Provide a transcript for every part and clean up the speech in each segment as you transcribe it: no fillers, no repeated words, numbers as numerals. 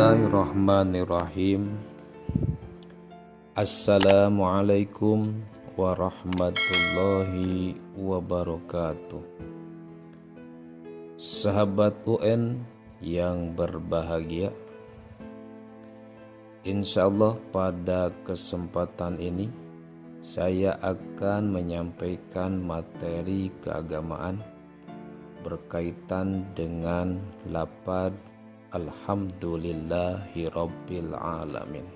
Bismillahirrahmanirrahim. Assalamualaikum warahmatullahi wabarakatuh. Sahabat UN yang berbahagia, insyaallah pada kesempatan ini saya akan menyampaikan materi keagamaan berkaitan dengan lafaz Alhamdulillahi Rabbil Alamin.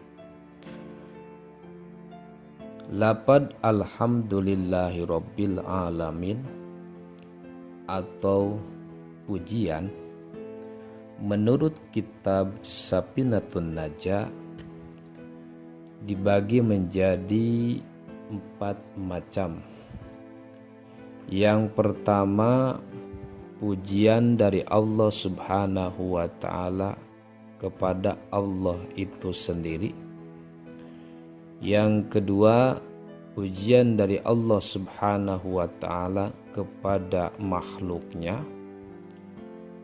Lafaz Alhamdulillahi Rabbil Alamin atau pujian menurut kitab Safinatun Najah dibagi menjadi 4 macam. Yang pertama, pujian dari Allah Subhanahu wa ta'ala kepada Allah itu sendiri. Yang kedua, pujian dari Allah Subhanahu wa ta'ala kepada makhluknya.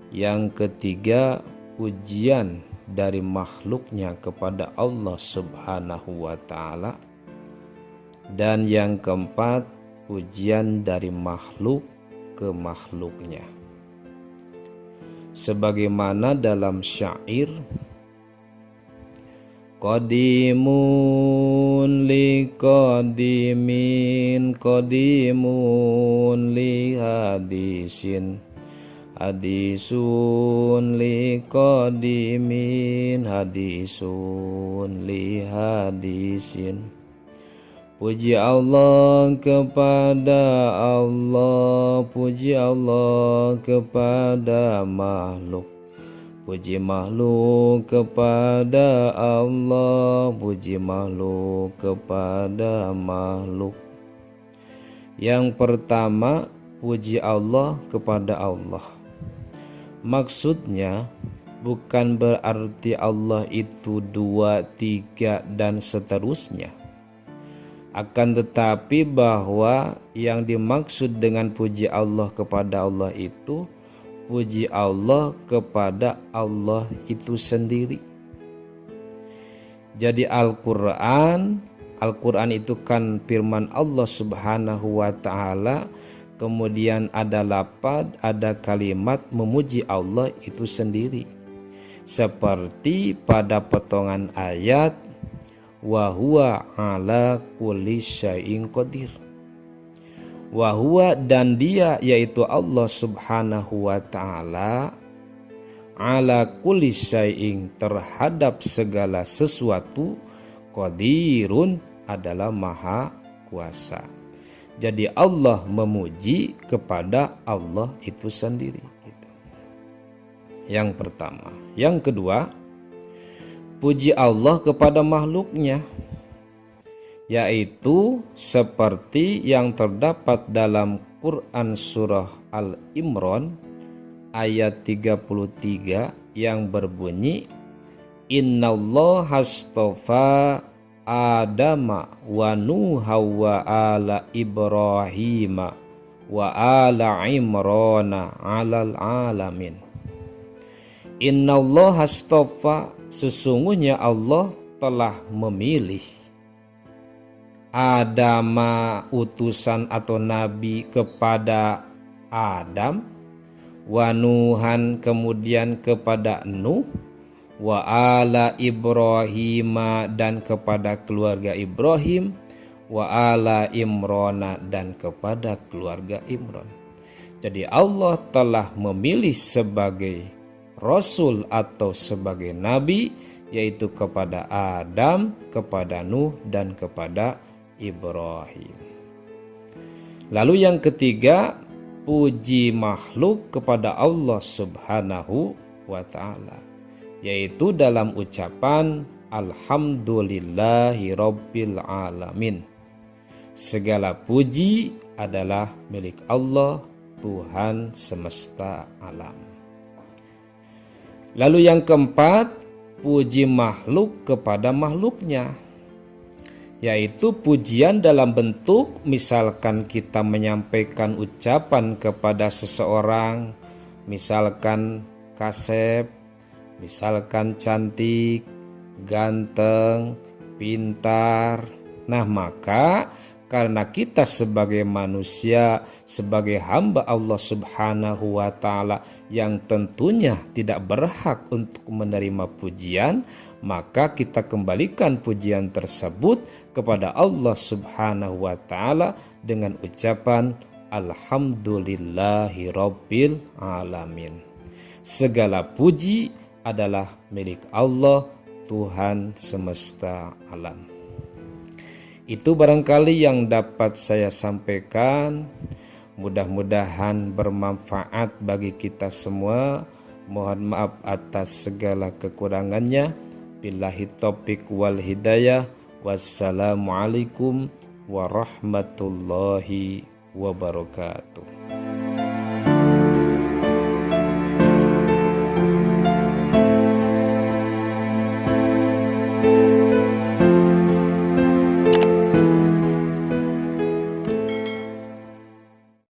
Yang ketiga, pujian dari makhluknya kepada Allah Subhanahu wa ta'ala. Dan yang keempat, pujian dari makhluk ke makhluknya. Sebagaimana dalam syair, Qadimun li qadimin, qadimun li hadisin, hadisun li qadimin, hadisun li hadisin. Puji Allah kepada Allah, puji Allah kepada makhluk, puji makhluk kepada Allah, puji makhluk kepada makhluk. Yang pertama, puji Allah kepada Allah. Maksudnya bukan berarti Allah itu 2, 3 dan seterusnya. Akan tetapi bahwa yang dimaksud dengan puji Allah kepada Allah itu puji Allah kepada Allah itu sendiri. Jadi Al-Quran itu kan firman Allah Subhanahu wa ta'ala, kemudian ada lafaz, ada kalimat memuji Allah itu sendiri. Seperti pada potongan ayat, wa huwa ala kulli syai'in qadir. Wa huwa, dan dia yaitu Allah Subhanahu wa ta'ala, ala kulli syai'in terhadap segala sesuatu, qadirun adalah maha kuasa. Jadi Allah memuji kepada Allah itu sendiri. Yang pertama. Yang kedua, puji Allah kepada makhluknya, yaitu seperti yang terdapat dalam Quran surah Al-Imran ayat 33 yang berbunyi, Innallaha astafa Adama wa Nuha wa ala Ibrahima wa ala Imrana alal alamin. Innallaha astafa, sesungguhnya Allah telah memilih Adama, utusan atau nabi kepada Adam, wa Nuhan, kemudian kepada Nuh, wa ala Ibrahima, dan kepada keluarga Ibrahim, wa ala Imrana, dan kepada keluarga Imran. Jadi Allah telah memilih sebagai Rasul atau sebagai Nabi, yaitu kepada Adam, kepada Nuh, dan kepada Ibrahim. Lalu yang ketiga, puji makhluk kepada Allah Subhanahu wa ta'ala, yaitu dalam ucapan Alhamdulillahi Rabbil Alamin. Segala puji adalah milik Allah, Tuhan semesta alam. Lalu yang keempat, puji makhluk kepada makhluknya, yaitu pujian dalam bentuk misalkan kita menyampaikan ucapan kepada seseorang, misalkan Kasep, misalkan cantik, ganteng, pintar. Nah, maka karena kita sebagai manusia, sebagai hamba Allah Subhanahu wa Ta'ala yang tentunya tidak berhak untuk menerima pujian, maka kita kembalikan pujian tersebut kepada Allah Subhanahu wa Ta'ala dengan ucapan Alhamdulillahi Rabbil Alamin. Segala puji adalah milik Allah, Tuhan semesta alam. Itu barangkali yang dapat saya sampaikan. Mudah-mudahan bermanfaat bagi kita semua. Mohon maaf atas segala kekurangannya. Billahi taufiq wal hidayah. Wassalamualaikum warahmatullahi wabarakatuh.